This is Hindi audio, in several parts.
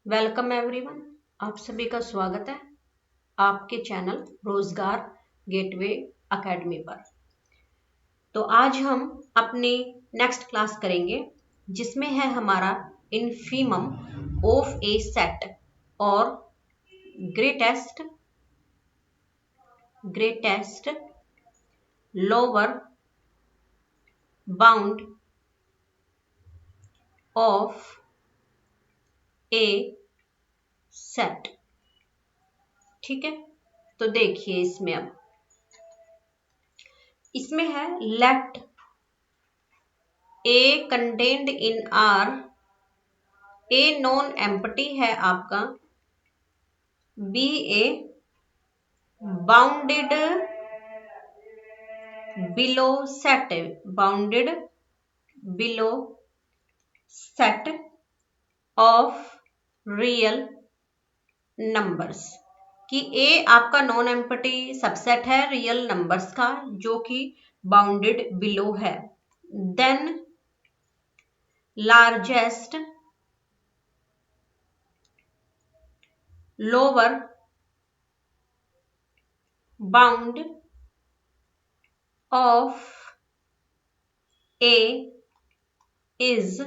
Welcome everyone. आप सभी का स्वागत है आपके चैनल रोजगार गेटवे एकेडमी पर। तो आज हम अपनी नेक्स्ट क्लास करेंगे जिसमें है हमारा इन्फीमम ऑफ ए सेट और greatest lower bound of a set. ठीक है, तो देखिए इसमें है let A contained in R, A non empty है आपका, be a bounded below set of real numbers, कि ए आपका नॉन एम्प्टी सबसेट है रियल नंबर्स का जो कि बाउंडेड बिलो है। Then largest lower bound of A is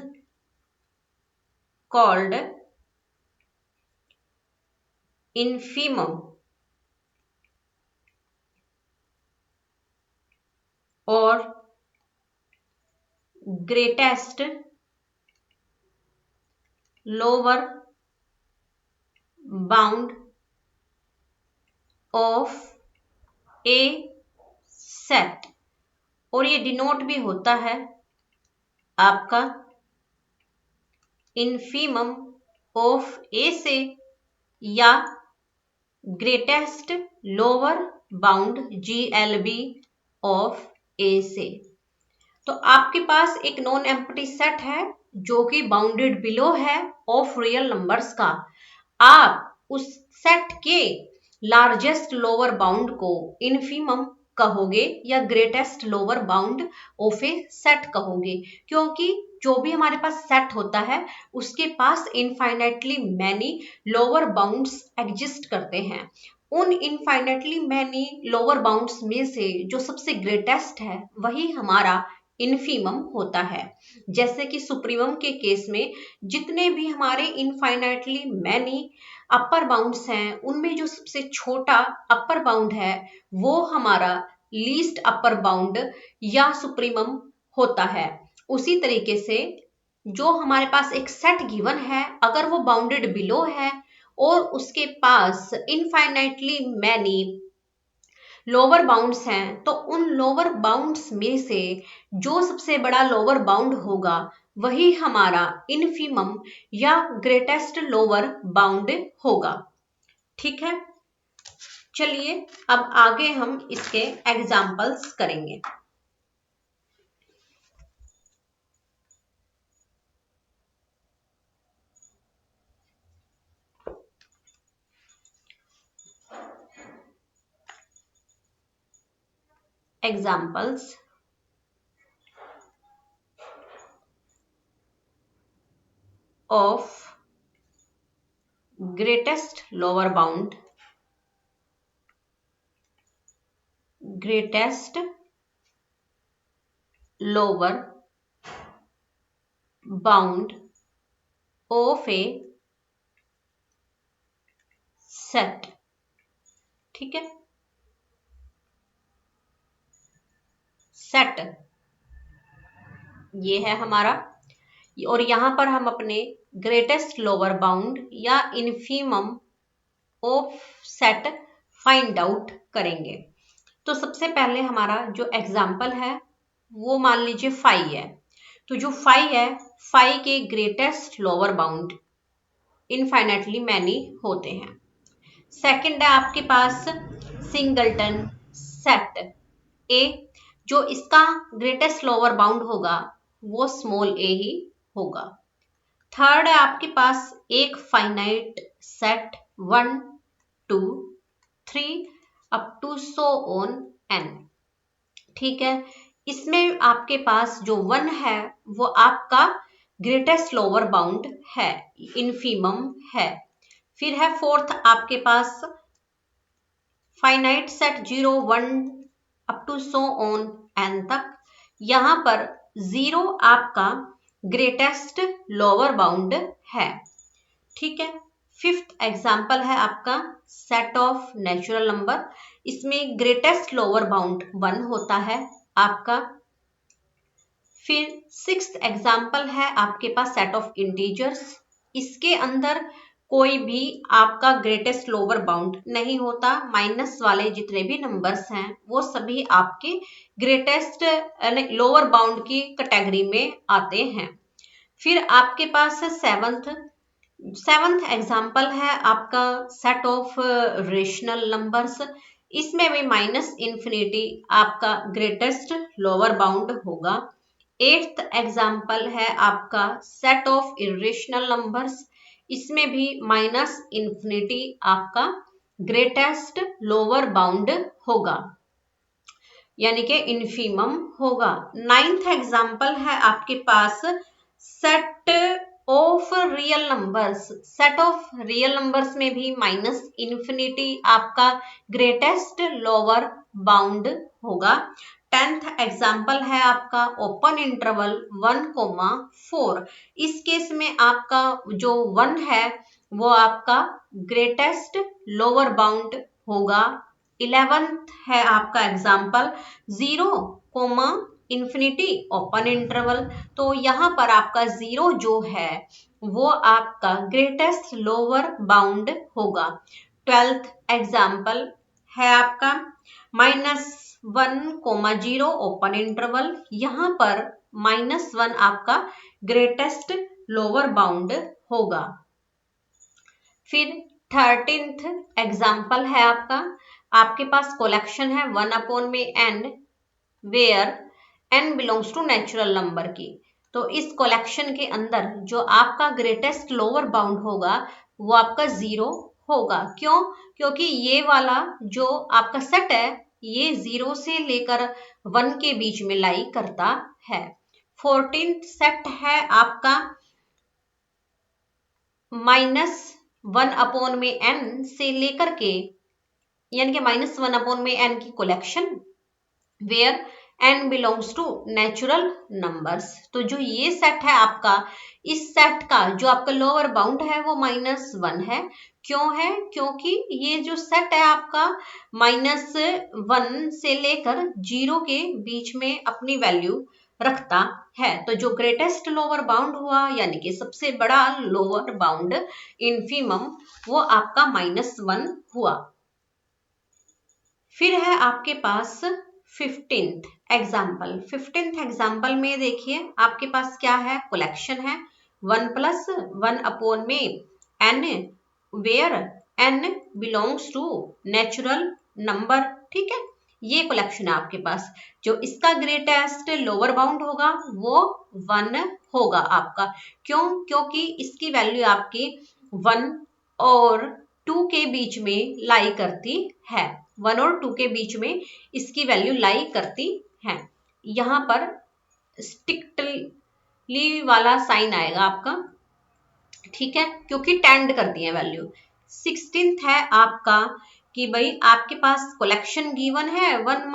called infimum और greatest lower bound of a set, और ये डिनोट भी होता है आपका infimum ऑफ ए से या greatest lower bound GLB of A से। तो आपके पास एक नॉन एम्प्टी सेट है जो कि बाउंडेड बिलो है ऑफ रियल नंबर्स का। आप उस सेट के लार्जेस्ट लोअर बाउंड को इन्फीमम कहोगे या greatest lower bound of a set कहोगे, क्योंकि जो भी हमारे पास सेट होता है उसके पास infinitely many lower bounds exist करते हैं। उन इनफाइनाइटली मैनी लोअर बाउंड्स में से जो सबसे ग्रेटेस्ट है वही हमारा इन्फीमम होता है। जैसे कि सुप्रीमम के केस में जितने भी हमारे इनफाइनाइटली मैनी अपर बाउंड्स हैं उनमें जो सबसे छोटा अपर बाउंड है वो हमारा लीस्ट अपर बाउंड या सुप्रीमम होता है। उसी तरीके से जो हमारे पास एक सेट गिवन है अगर वो बाउंडेड बिलो है और उसके पास इनफाइनाइटली मैनी लोअर बाउंड्स हैं तो उन लोअर बाउंड्स में से जो सबसे बड़ा लोअर बाउंड होगा वही हमारा इन्फीमम या ग्रेटेस्ट लोअर बाउंड होगा। ठीक है, चलिए अब आगे हम इसके एग्जाम्पल्स करेंगे। Examples of greatest lower bound, greatest lower bound of a set। ठीक है, सेट ये है हमारा, और यहां पर हम अपने ग्रेटेस्ट लोअर बाउंड या infimum of set find out करेंगे। तो सबसे पहले हमारा जो एग्जाम्पल है वो मान लीजिए 5 है। तो जो 5 है 5 के greatest lower bound infinitely many होते हैं। सेकंड है आपके पास सिंगलटन सेट ए, जो इसका ग्रेटेस्ट लोअर बाउंड होगा वो स्मॉल ए ही होगा। थर्ड है आपके पास एक finite set 1 2 3 up to so on n. ठीक है, इसमें आपके पास जो 1 है वो आपका ग्रेटेस्ट लोअर बाउंड है, इनफीमम है। फिर है फोर्थ आपके पास finite set 0 1 up to so on N तक। यहां पर 0 आपका ग्रेटेस्ट लोअर बाउंड है, ठीक है। फिफ्थ एग्जाम्पल है आपका सेट ऑफ नेचुरल नंबर, इसमें ग्रेटेस्ट लोअर बाउंड 1 होता है आपका। फिर सिक्स्थ एग्जाम्पल है आपके पास सेट ऑफ इंटीजर्स, इसके अंदर कोई भी आपका ग्रेटेस्ट लोअर बाउंड नहीं होता, माइनस वाले जितने भी नंबर्स हैं वो सभी आपके ग्रेटेस्ट लोअर बाउंड की कैटेगरी में आते हैं। फिर आपके पास है सेवंथ एग्जाम्पल है आपका सेट ऑफ रेशनल नंबर्स, इसमें भी माइनस इन्फिनिटी आपका ग्रेटेस्ट लोअर बाउंड होगा। एट्थ एग्जाम्पल है आपका सेट ऑफ इरेशनल नंबर्स, इसमें भी माइनस इन्फिनिटी आपका ग्रेटेस्ट लोअर बाउंड होगा, यानी कि इनफीमम होगा। नाइन्थ एग्जाम्पल है आपके पास set of real numbers, set of real numbers में भी माइनस इन्फिनिटी आपका ग्रेटेस्ट लोअर बाउंड होगा। टेंथ एग्जाम्पल है आपका ओपन इंटरवल 1,4, इस केस में आपका जो 1 है वो आपका ग्रेटेस्ट लोअर बाउंड होगा। 11th है आपका एग्जाम्पल 0, इन्फिनिटी ओपन इंटरवल, तो यहाँ पर आपका 0 जो है वो आपका ग्रेटेस्ट लोअर बाउंड होगा। 12th एग्जाम्पल है आपका -1,0 ओपन इंटरवल, यहाँ पर -1 आपका ग्रेटेस्ट लोअर बाउंड होगा। फिर 13th एग्जाम्पल है आपके पास कलेक्शन है 1/n where n belongs to natural number की, तो इस कलेक्शन के अंदर जो आपका ग्रेटेस्ट लोअर बाउंड होगा वो आपका 0 होगा। क्यों? क्योंकि ये वाला जो आपका सेट है ये 0 से लेकर 1 के बीच में लाई करता है। 14th सेट है आपका -1/n से लेकर के, यानी कि -1/n की collection where n belongs to natural numbers, तो जो ये सेट है आपका, इस सेट का जो आपका लोअर बाउंड है वो -1 है। क्यों है? क्योंकि ये जो सेट है आपका -1 से लेकर 0 के बीच में अपनी वैल्यू रखता है, तो जो ग्रेटेस्ट लोअर बाउंड हुआ यानी कि सबसे बड़ा लोअर बाउंड इनफीमम वो आपका -1 हुआ। फिर है आपके पास 15th एग्जाम्पल। 15th एग्जाम्पल में देखिए आपके पास क्या है, कलेक्शन है 1 + 1/n where n belongs to natural number, ठीक है। ये कलेक्शन है आपके पास, जो इसका ग्रेटेस्ट लोअर बाउंड होगा वो 1 होगा आपका। क्यों? क्योंकि इसकी वैल्यू आपकी 1 और 2 के बीच में लाई करती है, 1 और 2 के बीच में इसकी वैल्यू लाई करती है। यहाँ पर स्ट्रिक्टली वाला साइन आएगा आपका, ठीक है, क्योंकि टेंड करती है वैल्यू। 16th है आपका कि भाई आपके पास कलेक्शन गिवन है 1 -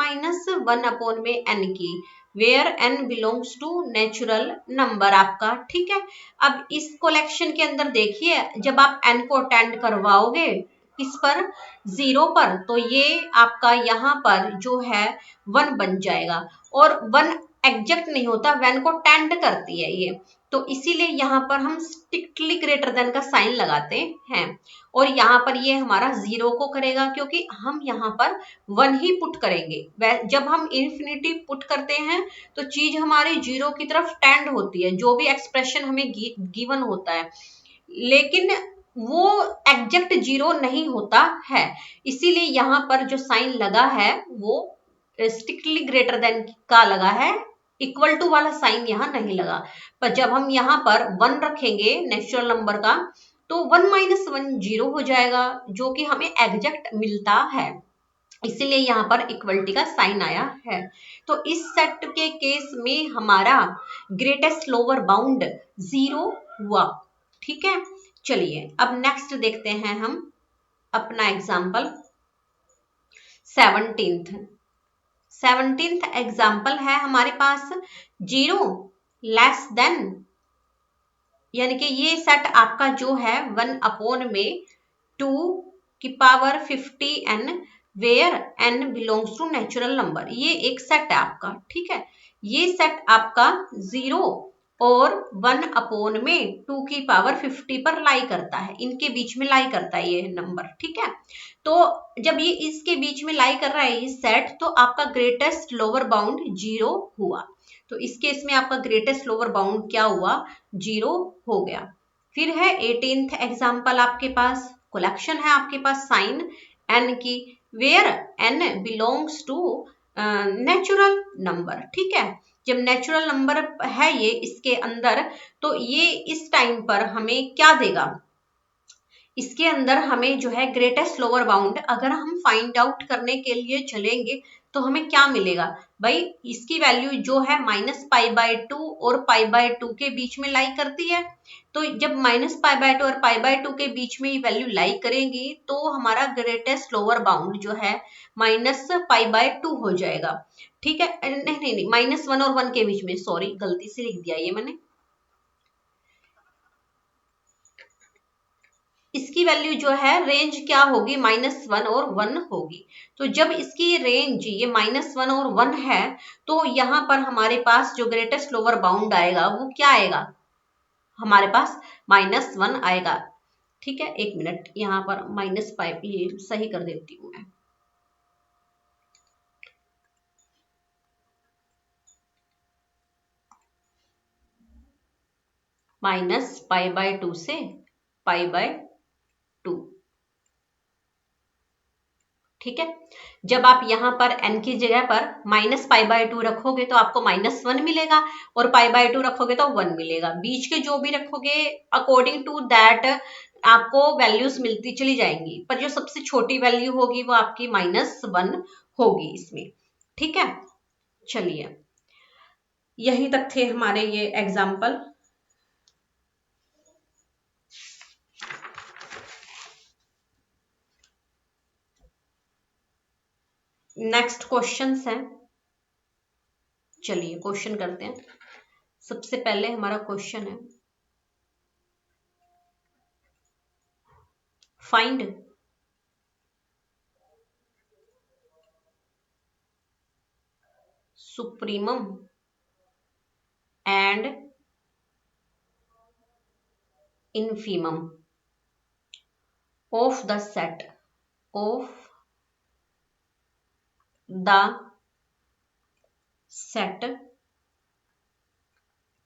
1/n की, where n belongs to natural number आपका, ठीक है। अब इस कलेक्शन के अंदर देखिए जब आप n को टेंड करवाओगे किस पर, 0 पर, तो ये आपका यहाँ पर जो है 1 बन जाएगा, और 1 एग्जैक्ट नहीं होता, 1 को टेंड करती है ये, तो इसीलिए यहाँ पर हम स्ट्रिक्टली ग्रेटर देन का साइन लगाते हैं, और यहाँ पर ये हमारा 0 को करेगा क्योंकि हम यहाँ पर 1 ही पुट करेंगे। जब हम इन्फिनिटी पुट करते हैं तो चीज हमारी 0 की तरफ टेंड होती है, जो भी एक्सप्रेशन हमें गिवन होता है, लेकिन वो एग्जैक्ट 0 नहीं होता है, इसीलिए यहाँ पर जो साइन लगा है वो स्ट्रिक्टली ग्रेटर देन का लगा है, इक्वल टू वाला साइन यहाँ नहीं लगा। पर जब हम यहाँ पर 1 रखेंगे नेचुरल नंबर का, तो 1 - 1 0 हो जाएगा, जो कि हमें एग्जैक्ट मिलता है। इसीलिए यहाँ पर इक्वलिटी का साइन आया है। तो इस सेट के केस में हमारा ग्रेटेस्ट लोअर बाउंड 0 हुआ। ठीक है, चलिए अब नेक्स्ट देखते हैं हम अपना एग्जाम्पल 17th एग्जाम्पल है हमारे पास 0 लेस देन, यानी कि ये सेट आपका जो है 1 अपॉन में 2 की power 50n where n belongs to natural number, ये एक सेट है आपका। ठीक है, ये सेट आपका 0 और 1 अपॉन में 2 की पावर 50 पर लाई करता है, इनके बीच में लाई करता है ये नंबर। ठीक है, तो जब ये इसके बीच में लाई कर रहा है ये सेट, तो आपका ग्रेटेस्ट लोअर बाउंड 0 हुआ। तो इस केस में आपका ग्रेटेस्ट लोअर बाउंड क्या हुआ, 0 हो गया। फिर है 18th एग्जाम्पल आपके पास, कलेक्शन है आपके पास साइन n की, where n belongs to natural number. ठीक है, जब नेचुरल नंबर है ये इसके अंदर, तो ये इस टाइम पर हमें क्या देगा, इसके अंदर हमें जो है ग्रेटेस्ट लोअर बाउंड अगर हम फाइंड आउट करने के लिए चलेंगे तो हमें क्या मिलेगा भाई, इसकी वैल्यू जो है -π/2 और π/2 के बीच में लाई करती है। तो जब -π/2 और π/2 के बीच में ये वैल्यू लाई करेंगी तो हमारा ग्रेटेस्ट लोअर बाउंड जो है -π/2 हो जाएगा। ठीक है, नहीं नहीं नहीं, -1 और 1 के बीच में, सॉरी गलती से लिख दिया ये मैंने, इसकी वैल्यू जो है रेंज क्या होगी, -1 और 1 होगी। तो जब इसकी रेंज ये -1 और 1 है, तो यहाँ पर हमारे पास जो ग्रेटेस्ट लोअर बाउंड आएगा वो क्या आएगा, हमारे पास -1 आएगा। ठीक है, एक मिनट यहाँ पर -5 ये सही कर देती हूँ मैं। -π/2 से π/2। ठीक है, जब आप यहाँ पर n की जगह पर -π/2 रखोगे तो आपको -1 मिलेगा, और π/2 रखोगे तो 1 मिलेगा। बीच के जो भी रखोगे अकॉर्डिंग टू दैट आपको वैल्यूज मिलती चली जाएंगी, पर जो सबसे छोटी वैल्यू होगी वो आपकी -1 होगी इसमें। ठीक है, चलिए यहीं तक थे हमारे ये एग्जाम्पल। नेक्स्ट क्वेश्चंस हैं, चलिए क्वेश्चन करते हैं। सबसे पहले हमारा क्वेश्चन है, find supremum and infimum of the set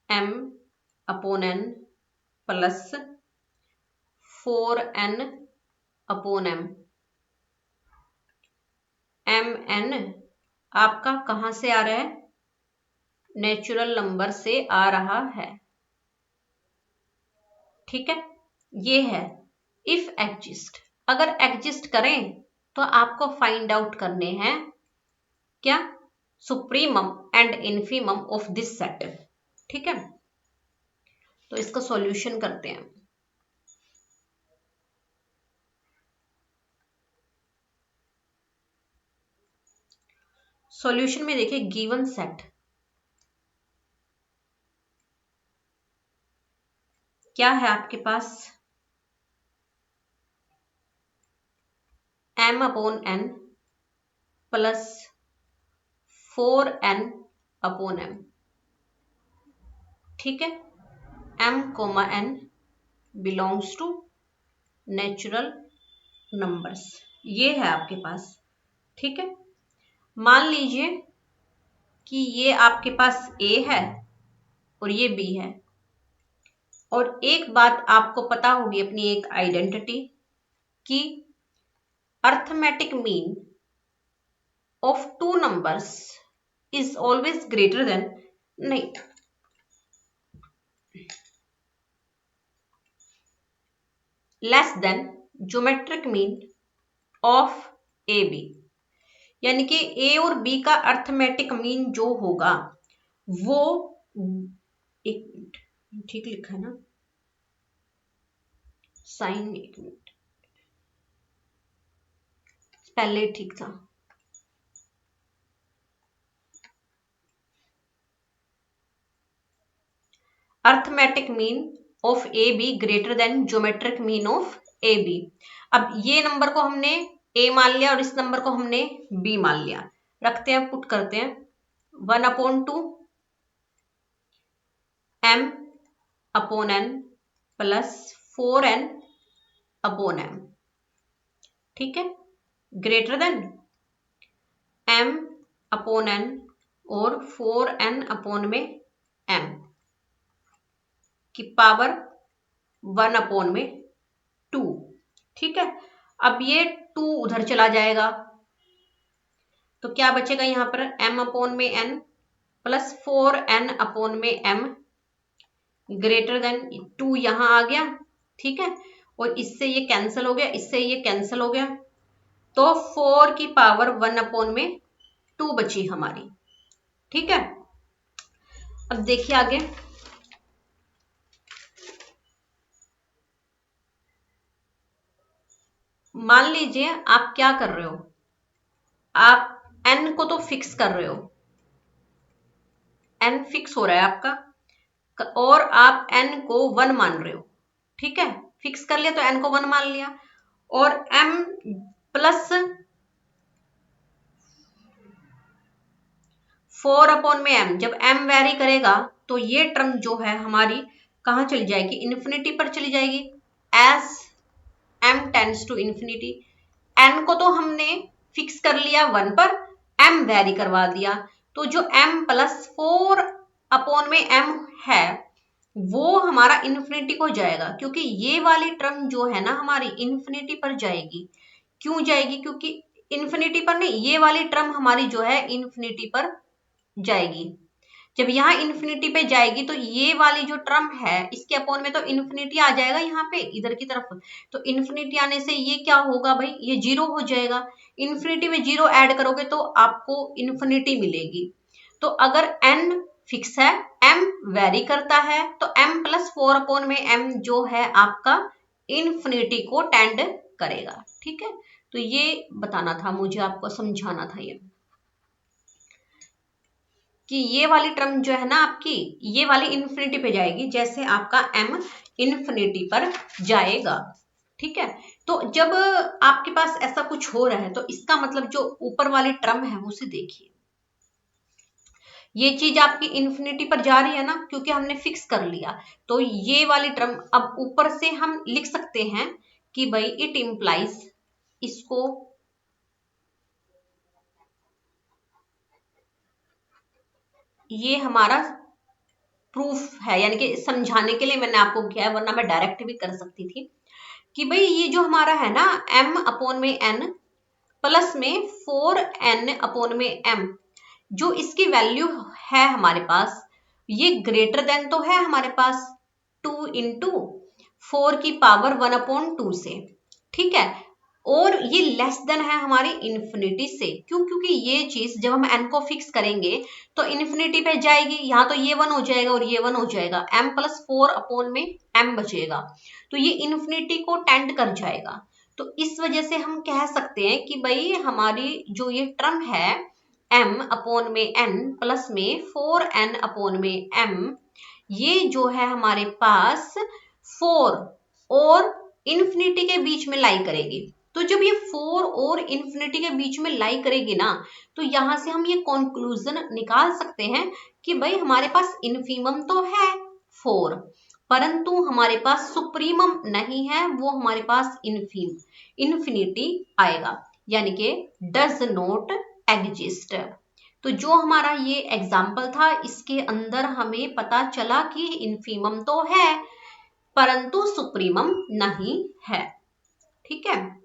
m upon n plus 4n upon m। mn आपका कहां से आ रहा है, नेचुरल नंबर से आ रहा है। ठीक है, ये है इफ एग्जिस्ट, अगर एग्जिस्ट करें तो आपको फाइंड आउट करने हैं क्या, supremum and infimum of this set. ठीक है, तो इसका सॉल्यूशन करते हैं। सॉल्यूशन में देखिए गिवन सेट क्या है आपके पास, m/n प्लस 4n/m। ठीक है, m,n belongs to natural numbers, ये है आपके पास। ठीक है, मान लीजिए कि ये आपके पास a है और ये b है, और एक बात आपको पता होगी अपनी एक आइडेंटिटी कि arithmetic mean of two numbers is always greater than, नहीं, less than geometric mean of A B. यानी कि ए और बी का अर्थमेटिक मीन जो होगा वो, एक मिनट, ठीक लिखा है ना साइन, एक मिनट, पहले ठीक था। Arithmetic mean of A B greater than geometric mean of A B. अब ये नंबर को हमने ए मान लिया और इस नंबर को हमने बी मान लिया, रखते हैं, पुट करते हैं, 1/2 m/n प्लस 4n/m, ठीक है, ग्रेटर देन m/n और 4n/ में m की पावर 1/2, ठीक है। अब ये 2 उधर चला जाएगा तो क्या बचेगा यहां पर, m/n plus 4n/m greater than 2 यहां आ गया, ठीक है, और इससे ये कैंसिल हो गया, इससे ये कैंसिल हो गया, तो 4 की पावर 1/2 बची हमारी, ठीक है। अब देखिए आगे, मान लीजिए आप क्या कर रहे हो, आप n को तो फिक्स कर रहे हो, n फिक्स हो रहा है आपका, और आप n को 1 मान रहे हो, ठीक है, फिक्स कर लिया तो n को 1 मान लिया, और m प्लस 4/m, जब m वेरी करेगा तो ये टर्म जो है हमारी कहां चली जाएगी, इन्फिनिटी पर चली जाएगी, as m tends to infinity. n को तो हमने फिक्स कर लिया 1 पर, m वेरी करवा दिया, तो जो m प्लस 4/m है वो हमारा इन्फिनिटी को जाएगा, क्योंकि ये वाली टर्म जो है ना हमारी इन्फिनिटी पर जाएगी। क्यों जाएगी, क्योंकि इन्फिनिटी पर नहीं, ये वाली टर्म हमारी जो है इन्फिनिटी पर जाएगी। जब यहाँ इन्फिनिटी पे जाएगी तो ये वाली जो टर्म है इसके अपोन में तो इन्फिनिटी आ जाएगा यहाँ पे इधर की तरफ, तो इन्फिनिटी आने से ये क्या होगा भाई, ये 0 हो जाएगा। इन्फिनिटी में 0 ऐड करोगे तो आपको इन्फिनिटी मिलेगी। तो अगर n फिक्स है, m वेरी करता है, तो m प्लस 4/m जो है आपका इन्फिनिटी को टेंड करेगा, ठीक है। तो ये बताना था मुझे, आपको समझाना था ये कि ये वाली टर्म जो है ना आपकी, ये वाली इन्फिनिटी पे जाएगी जैसे आपका m इन्फिनिटी पर जाएगा, ठीक है। तो जब आपके पास ऐसा कुछ हो रहा है तो इसका मतलब जो ऊपर वाली टर्म है उसे देखिए, ये चीज आपकी इन्फिनिटी पर जा रही है ना, क्योंकि हमने फिक्स कर लिया, तो ये वाली टर्म अब ऊपर से हम लिख सकते हैं कि भाई इट इंप्लाइज, इसको ये हमारा प्रूफ है, यानी कि समझाने के लिए मैंने आपको किया है, वरना मैं डायरेक्ट भी कर सकती थी कि भाई ये जो हमारा है ना m/n प्लस में 4n/m, जो इसकी वैल्यू है हमारे पास, ये ग्रेटर देन तो है हमारे पास 2 इंटू 4 की पावर 1/2 से, ठीक है, और ये लेस देन है हमारी इन्फिनिटी से। क्यों, क्योंकि ये चीज जब हम n को फिक्स करेंगे तो इन्फिनिटी पे जाएगी, यहाँ तो ये 1 हो जाएगा और ये 1 हो जाएगा, m प्लस 4/m बचेगा, तो ये इन्फिनिटी को टेंड कर जाएगा। तो इस वजह से हम कह सकते हैं कि भाई हमारी जो ये टर्म है m/n प्लस में 4n/m, ये जो है हमारे पास 4 और इन्फिनिटी के बीच में लाई करेगी। तो जब ये 4 और इन्फिनिटी के बीच में लाई करेगी ना, तो यहां से हम ये कंक्लूजन निकाल सकते हैं कि भाई हमारे पास इन्फीमम तो है 4, परंतु हमारे पास सुप्रीमम नहीं है, वो हमारे पास इन्फिनिटी आएगा, यानी कि डज नॉट एग्जिस्ट। तो जो हमारा ये एग्जाम्पल था इसके अंदर हमें पता चला कि इन्फीमम तो है परंतु सुप्रीमम नहीं है, ठीक है।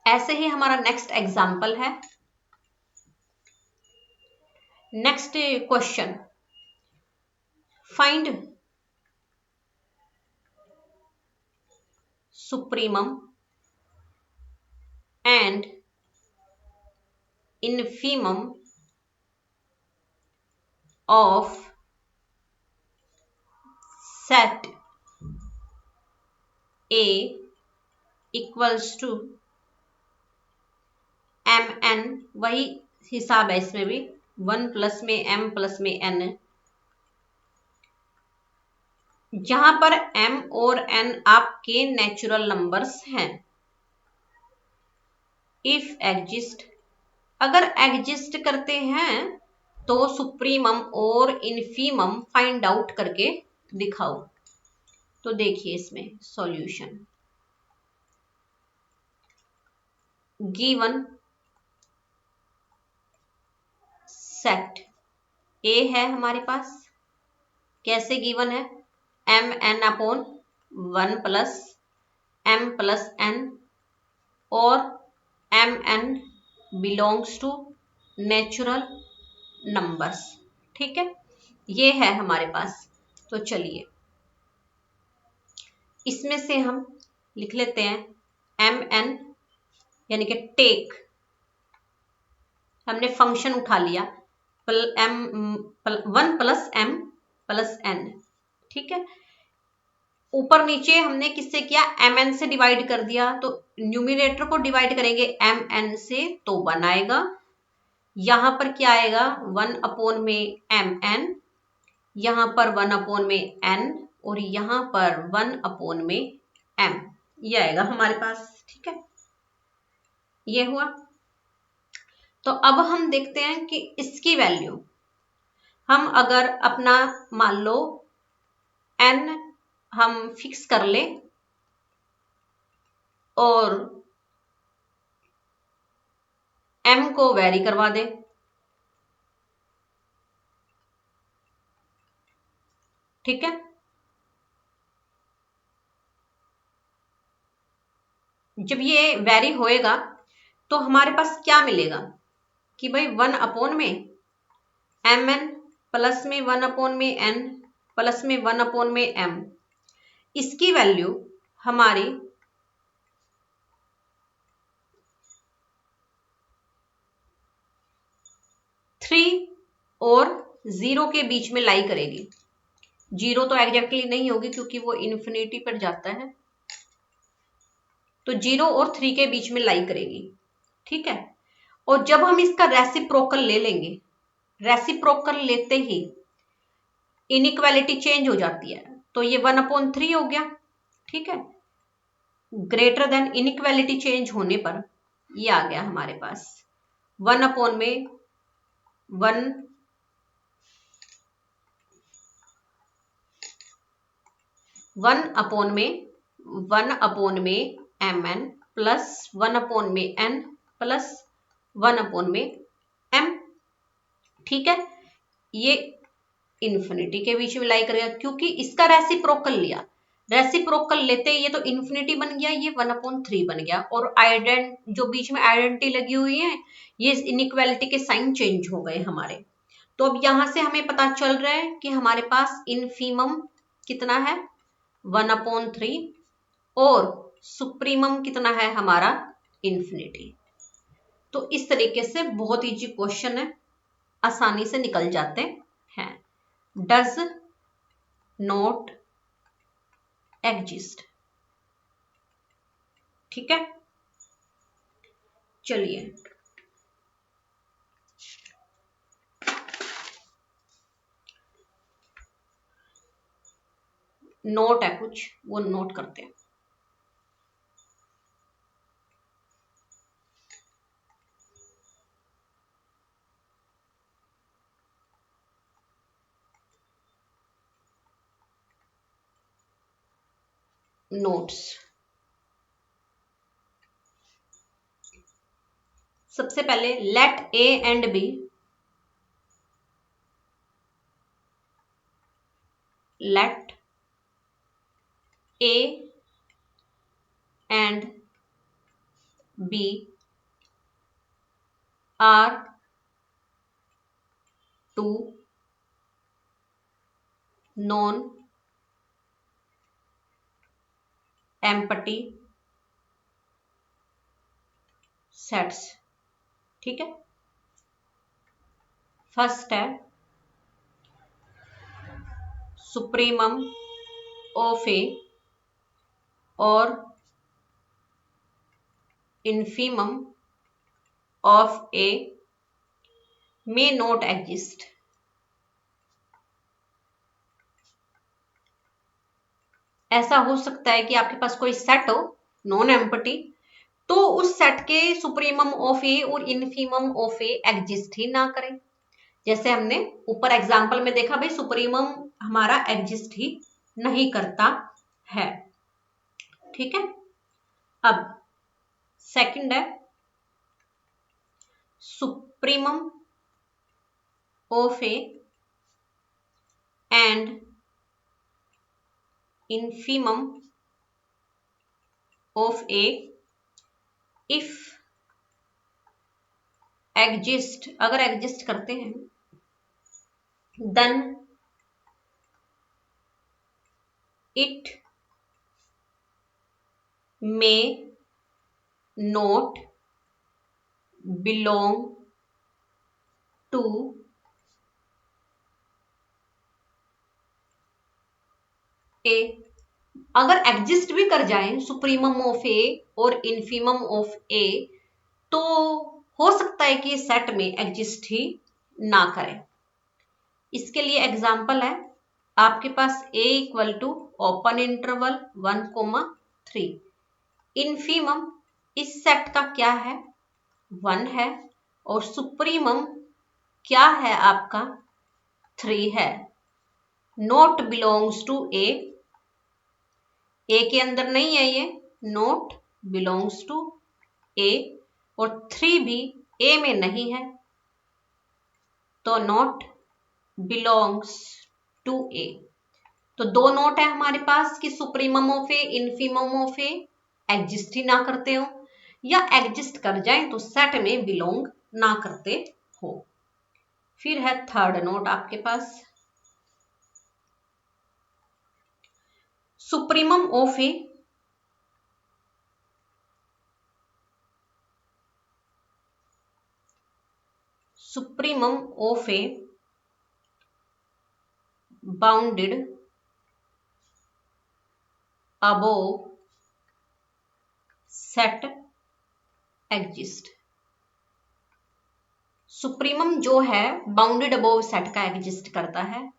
ऐसे ही हमारा नेक्स्ट एग्जाम्पल है, next question, find supremum and infimum of set A equals to mn, वही हिसाब है इसमें भी, 1 प्लस में m प्लस में n, जहां पर m और n आपके नेचुरल नंबर्स हैं। इफ एग्जिस्ट, अगर एग्जिस्ट करते हैं तो सुप्रीमम और इनफीमम फाइंड आउट करके दिखाओ। तो देखिए इसमें सॉल्यूशन, गिवन सेट ए है हमारे पास, कैसे गिवन है, M N upon 1 plus M plus N, और M N belongs to natural numbers. ठीक है, ये है हमारे पास। तो चलिए इसमें से हम लिख लेते हैं एम एन, यानी कि टेक, हमने फंक्शन उठा लिया M 1 plus M plus N. ठीक है, ऊपर नीचे हमने किससे किया, एम एन से डिवाइड कर दिया, तो न्यूमिनेटर को डिवाइड करेंगे एम एन से तो 1 आएगा, यहां पर क्या आएगा 1 अपॉन में एम एन, यहां पर 1 अपॉन में एन, और यहां पर 1 अपॉन में एम, ये आएगा हमारे पास। ठीक है, ये हुआ। तो अब हम देखते हैं कि इसकी वैल्यू हम अगर अपना मान लो n हम फिक्स कर ले और m को वेरी करवा दे। ठीक है, जब ये वेरी होएगा तो हमारे पास क्या मिलेगा कि भाई 1 अपॉन में एम एन प्लस में 1 अपॉन में एन प्लस में 1 अपॉन में एम, इसकी वैल्यू हमारी 3 और 0 के बीच में लाई करेगी। 0 तो एग्जैक्टली नहीं होगी क्योंकि वो इन्फिनिटी पर जाता है, तो 0 और 3 के बीच में लाई करेगी। ठीक है, और जब हम इसका रेसिप्रोकल ले लेंगे, रेसिप्रोकल लेते ही इनइक्वालिटी चेंज हो जाती है, तो ये 1/3 हो गया। ठीक है, ग्रेटर देन इनइक्वालिटी चेंज होने पर ये आ गया हमारे पास 1 अपॉन में 1 अपॉन में एम एन प्लस 1 अपॉन में एन प्लस 1 अपॉन में एम। ठीक है, ये इन्फिनिटी के बीच में लाई करेगा क्योंकि इसका रेसिप्रोकल लिया, रेसिप्रोकल लेते ही ये तो इन्फिनिटी बन गया, ये 1/3 बन गया, और जो बीच में आइडेंटिटी लगी हुई है, ये इनइक्वालिटी के साइन चेंज हो गए हमारे। तो अब यहां से हमें पता चल रहा है कि हमारे पास इनफीमम कितना है 1/3, और सुप्रीमम कितना है हमारा इन्फिनिटी। तो इस तरीके से बहुत इजी क्वेश्चन है, आसानी से निकल जाते हैं। Does not exist. ठीक है, चलिए नोट है कुछ, वो नोट करते हैं। नोट्स, सबसे पहले let A and B, let A and B are two non empty sets. ठीक है, फर्स्ट है सुप्रीमम ऑफ ए और infimum of a may not exist. ऐसा हो सकता है कि आपके पास कोई सेट हो नॉन एम्प्टी, तो उस सेट के सुप्रीमम ऑफ ए और इनफीमम ऑफ ए एग्जिस्ट ही ना करें। जैसे हमने ऊपर एग्जांपल में देखा भाई, सुप्रीमम हमारा एग्जिस्ट ही नहीं करता है। ठीक है, अब सेकंड है supremum of a and infimum of a if exist, अगर एग्जिस्ट करते हैं then it may not belong to ए। अगर एग्जिस्ट भी कर जाए सुप्रीमम ऑफ ए और इनफीमम ऑफ ए, तो हो सकता है कि सेट में एग्जिस्ट ही ना करें। इसके लिए एग्जांपल है, आपके पास a equal to open interval 1,3, infimum इस सेट का क्या है 1 है, और सुप्रीमम क्या है आपका 3 है। नॉट बिलोंग्स टू ए के अंदर नहीं है ये, नॉट बिलोंग्स टू ए, और 3 भी ए में नहीं है, तो नॉट बिलोंग्स टू ए। तो दो नोट है हमारे पास कि supremum of A infimum of A exist ही ना करते हो, या एग्जिस्ट कर जाए तो सेट में बिलोंग ना करते हो। फिर है थर्ड नोट आपके पास, supremum of a bounded above set exist. Supremum जो है बाउंडेड अबोव सेट का एग्जिस्ट करता है,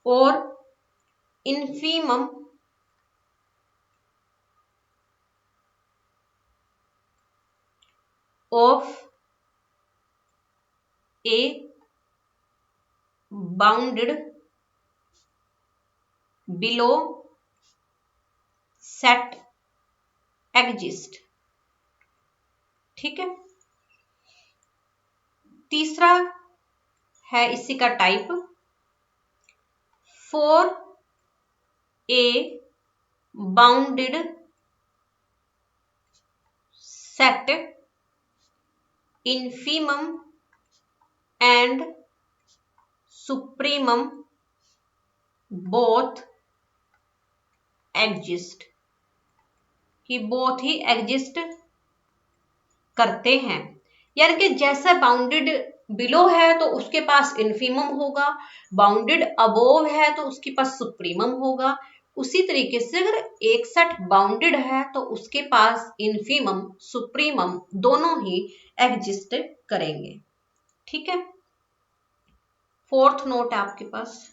और infimum of a bounded below set exist. ठीक है, तीसरा है इसी का type, for a bounded set infimum and supremum both exist, कि बोथ ही एग्जिस्ट करते हैं। यानी कि जैसा बाउंडेड बिलो है तो उसके पास इनफीमम होगा, बाउंडेड अबोव है तो उसके पास सुप्रीमम होगा। उसी तरीके से अगर एक सेट बाउंडेड है तो उसके पास इनफीमम सुप्रीमम दोनों ही एग्जिस्ट करेंगे। ठीक है, फोर्थ नोट है आपके पास,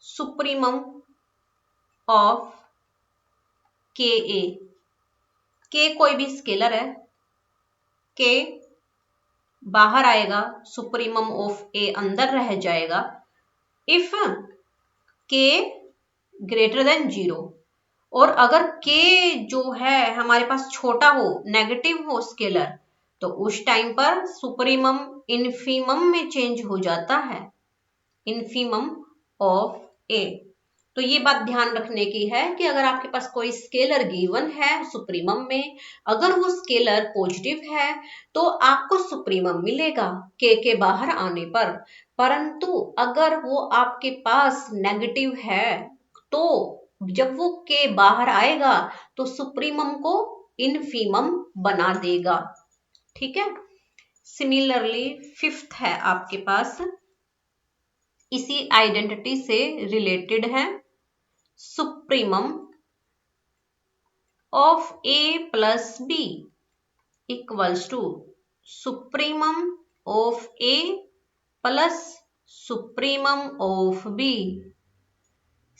सुप्रीमम ऑफ के ए। के कोई भी स्केलर है, के बाहर आएगा, सुप्रीमम ऑफ ए अंदर रह जाएगा इफ के ग्रेटर देन 0। और अगर के जो है हमारे पास छोटा हो, नेगेटिव हो स्केलर, तो उस टाइम पर सुप्रीमम इनफीमम में चेंज हो जाता है, इनफीमम ऑफ ए। तो ये बात ध्यान रखने की है कि अगर आपके पास कोई स्केलर गिवन है सुप्रीमम में, अगर वो स्केलर पॉजिटिव है तो आपको सुप्रीमम मिलेगा के बाहर आने पर, परंतु अगर वो आपके पास नेगेटिव है तो जब वो के बाहर आएगा तो सुप्रीमम को इनफीमम बना देगा। ठीक है, सिमिलरली फिफ्थ है आपके पास, इसी आइडेंटिटी से रिलेटेड है, supremum of A plus B equals to supremum of A plus supremum of B.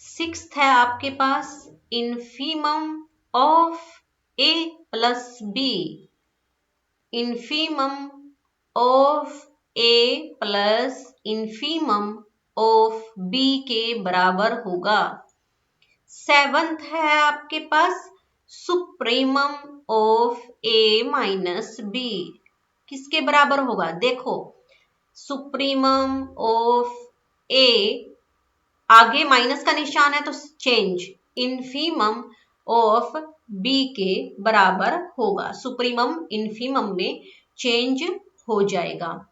Sixth है आपके पास, infimum of A plus B, infimum of A plus infimum of B के बराबर होगा। सेवंथ है आपके पास, supremum of A minus B, किसके बराबर होगा? देखो, सुप्रीमम ऑफ ए, आगे माइनस का निशान है तो चेंज, इनफीमम ऑफ बी के बराबर होगा, सुप्रीमम इनफीमम में चेंज हो जाएगा।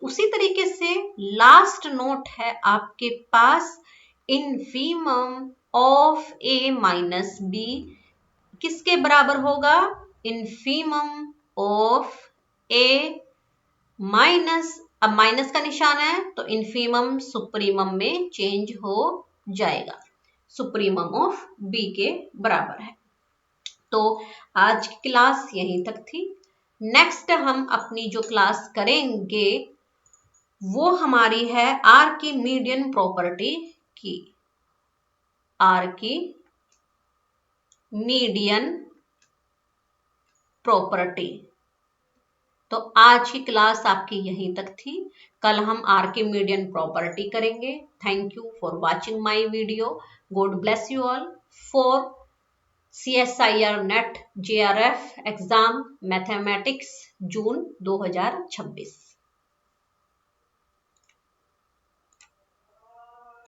उसी तरीके से लास्ट नोट है आपके पास, infimum of A minus B किसके बराबर होगा? इनफीमम ऑफ ए माइनस, अब माइनस का निशान है तो इनफीमम सुप्रीमम में चेंज हो जाएगा, सुप्रीमम ऑफ बी के बराबर है। तो आज की क्लास यहीं तक थी। नेक्स्ट हम अपनी जो क्लास करेंगे वो हमारी है आर्किमीडियन प्रॉपर्टी की, आर्किमीडियन प्रॉपर्टी। तो आज की क्लास आपकी यहीं तक थी, कल हम आर्किमीडियन प्रॉपर्टी करेंगे। Thank you for watching my video. God bless you all for CSIR net JRF exam mathematics June 2026।